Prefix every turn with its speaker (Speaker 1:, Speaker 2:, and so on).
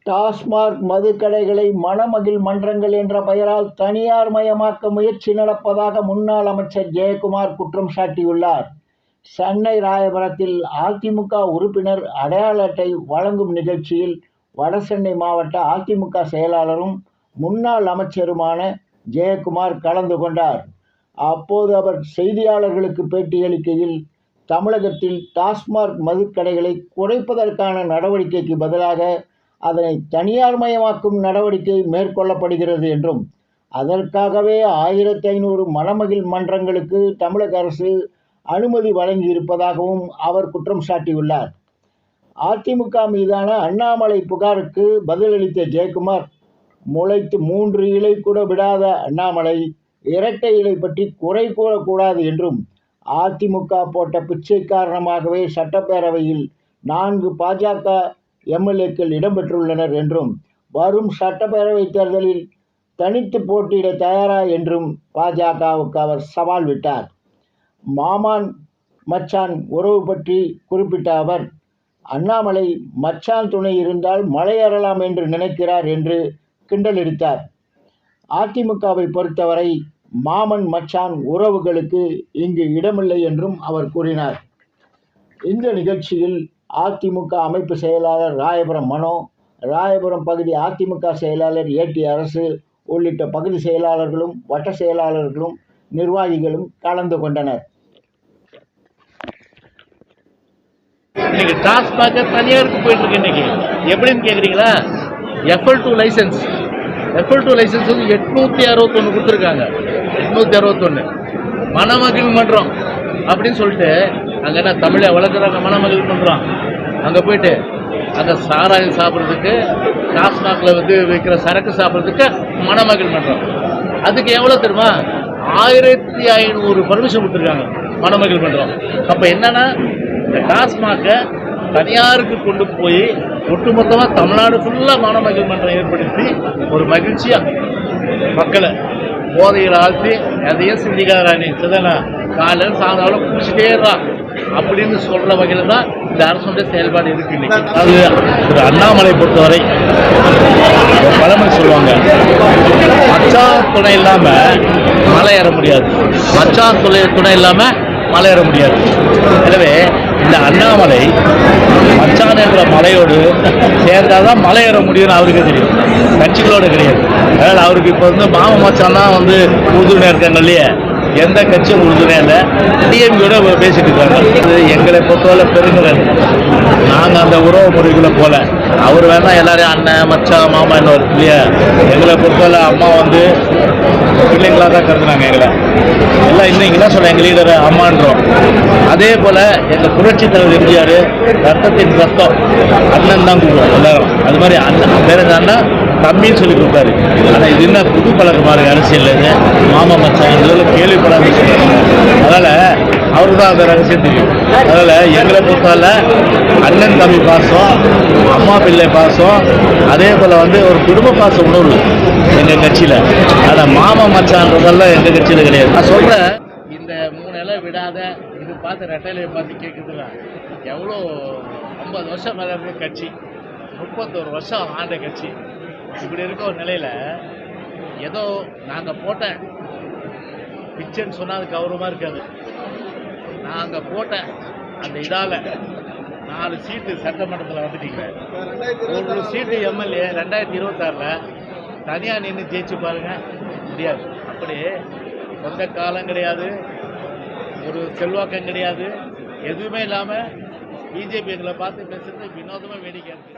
Speaker 1: டாஸ்மாக் மதுக்கடைகளை மணமகிழ் மன்றங்கள் என்ற பெயரால் தனியார் மயமாக்க முயற்சி நடப்பதாக முன்னாள் அமைச்சர் ஜெயக்குமார் குற்றம் சாட்டியுள்ளார். சென்னை ராயபுரத்தில் அதிமுக உறுப்பினர் அடையாள அட்டை வழங்கும் நிகழ்ச்சியில் வடசென்னை மாவட்ட அதிமுக செயலாளரும் முன்னாள் அமைச்சருமான ஜெயக்குமார் கலந்து கொண்டார். அப்போது அவர் செய்தியாளர்களுக்கு பேட்டியளிக்கையில், தமிழகத்தில் டாஸ்மாக் மதுக்கடைகளை குறைப்பதற்கான நடவடிக்கைக்கு பதிலாக அதனை தனியார் மயமாக்கும் நடவடிக்கை மேற்கொள்ளப்படுகிறது என்றும், அதற்காகவே 1500 மணமகிழ் மன்றங்களுக்கு தமிழக அரசு அனுமதி வழங்கியிருப்பதாகவும் அவர் குற்றம் சாட்டியுள்ளார். அதிமுக மீதான அண்ணாமலை புகாருக்கு பதிலளித்த ஜெயக்குமார், முளைத்து 3 இலை கூட விடாத அண்ணாமலை இரட்டை இலை பற்றி குறை கூறக்கூடாது என்றும், அதிமுக போட்ட பிச்சை காரணமாகவே சட்டப்பேரவையில் 4 பாஜக எம்எல்ஏக்கள் இடம்பெற்றுள்ளனர் என்றும், வரும் சட்டப்பேரவை தேர்தலில் தனித்து போட்டியிட தயாரா என்றும் பாஜகவுக்கு அவர் சவால் விட்டார். மாமான் மச்சான் உறவு பற்றி குறிப்பிட்ட அவர், அண்ணாமலை மச்சான் துணை இருந்தால் மலையேறலாம் என்று நினைக்கிறார் என்று கிண்டலடித்தார். அதிமுகவை பொறுத்தவரை மாமன் மச்சான் உறவுகளுக்கு இங்கு இடமில்லை என்றும் அவர் கூறினார். இந்த நிகழ்ச்சியில் அதிமுக அமைப்பு செயலாளர் ராயபுரம் மனோ, ராயபுரம் பகுதி அதிமுக செயலாளர் ஏடி அரசு உள்ளிட்ட பகுதி செயலாளர்களும் வட்ட செயலாளர்களும் நிர்வாகிகளும் கலந்து கொண்டனர்.
Speaker 2: இன்னைக்கு டாஸ்மாக் தனியாருக்கு போயிட்டு இருக்கு. இன்னைக்கு எப்படின்னு கேக்குறீங்களா? FL2 லைசன்ஸ் வந்து 861 கொடுத்துருக்காங்க. 861 மணமகிழ் மன்றம் அப்படின்னு சொல்லிட்டு அங்கே என்ன தமிழை வளர்க்குறாங்க. மணமகிழ் மன்றம் அங்கே போயிட்டு அங்கே சாராயம் சாப்பிட்றதுக்கு, டாஸ்மாகில் வந்து விற்கிற சரக்கு சாப்பிட்றதுக்கு மணமகிழ் மன்றம். அதுக்கு எவ்வளோ தெரியுமா? 1500 பர்மிஷன் கொடுத்துருக்காங்க மணமகிழ் மன்றம். அப்போ என்னன்னா, இந்த டாஸ்மாகை தனியாருக்கு கொண்டு போய் ஒட்டுமொத்தமாக தமிழ்நாடு ஃபுல்லாக மணமகிழ் மன்றம் ஏற்படுத்தி ஒரு மகிழ்ச்சியாக மக்களை போதையில் ஆழ்த்தி எதையும் சிந்திக்காதானே சிதனா காலையில் சாயங்காலம் குடிச்சிட்டே இருறான் அப்படின்னு சொல்கிற வகையில் தான் இந்த அரசுடைய செயல்பாடு இருக்கு. இன்னைக்கு அது திரு அண்ணாமலை பொறுத்தவரை பழமொழி சொல்லுவாங்க, மச்சான் துணை இல்லாமல் மலை ஏற முடியாது, மச்சான் துணை இல்லாமல் மலை ஏற முடியாது. எனவே இந்த அண்ணாமலை மச்சான் என்ற மலையோடு சேர்ந்தாதான் மலை ஏற முடியும்னு அவருக்கு தெரியும், கட்சிகளோடு கிடையாது. அதனால் அவருக்கு இப்போ வந்து மாம மச்சான் தான் வந்து உறுதுணையாக இருக்காங்க இல்லையா? எந்த கட்சியும் உறுதுணையா இல்லை, டிஎம்கோட பேசிட்டு இருக்காங்க. எங்களை பொறுத்தவரை பெருங்குறல். நாங்கள் அந்த உறவு முறைகளை போல அவர் வேணா எல்லாரையும் அண்ணன் மச்சான் மாமா என்ன இருக்கு இல்லையா? எங்களை பொறுத்தவரை அம்மா வந்து பிள்ளைங்களாக தான் கருதுனாங்க எங்களை எல்லாம். இன்னைக்கு என்ன சொல்ல, எங்கள் லீடர் அம்மான்றோம். அதே போல எங்கள் புரட்சி தலைவர் எம்ஜிஆர் ரத்தத்தின் ரத்தம் அண்ணன் தான் கூப்பிடுவோம் எல்லாரும். அது மாதிரி அண்ணன் பேர் அண்ணா தம்பின்னு சொல்லி கொடுத்தாரு. ஆனால் இது என்ன புது பழக்கமாக இருக்குது அரசியல். மாமா மச்சான் இதெல்லாம் கேள்விப்படாத விஷயம். அதனால் அவருக்கு தான் அந்த ரகசியம் தெரியும். அதனால் எங்களை பொறுத்தால அண்ணன் தம்பி பாசம், அம்மா பிள்ளை பாசம், அதே போல் வந்து ஒரு குடும்ப பாச உணர்வு எங்கள் கட்சியில். ஆனால் மாமா மச்சான்றதெல்லாம் எங்கள் கட்சியில் கிடையாது. நான் சொல்கிறேன், இந்த 3 இலை விடாத இது பார்த்து ரெட்டையிலையை பார்த்து கேட்குதுல, எவ்வளோ 50 வருஷம் மேலே இருக்க கட்சி, 31 வருஷம் ஆண்ட கட்சி. இப்படி இருக்க ஒரு நிலையில் ஏதோ நாங்கள் போட்டேன் பிச்சைன்னு சொன்னால் அது கௌரவமாக இருக்காது. நாங்கள் போட்டேன் அந்த இதால் 4 சீட்டு சட்டமன்றத்தில் வந்துட்டீங்க. 1 சீட்டு எம்எல்ஏ 2026 தனியாக நின்று ஜெயிச்சு பாருங்க, முடியாது. அப்படி சொந்த காலம் கிடையாது, ஒரு செல்வாக்கம் கிடையாது, எதுவுமே இல்லாமல் பிஜேபி எங்களை பார்த்து பேசுறது வினோதமாக வேடிக்கை இருக்கு.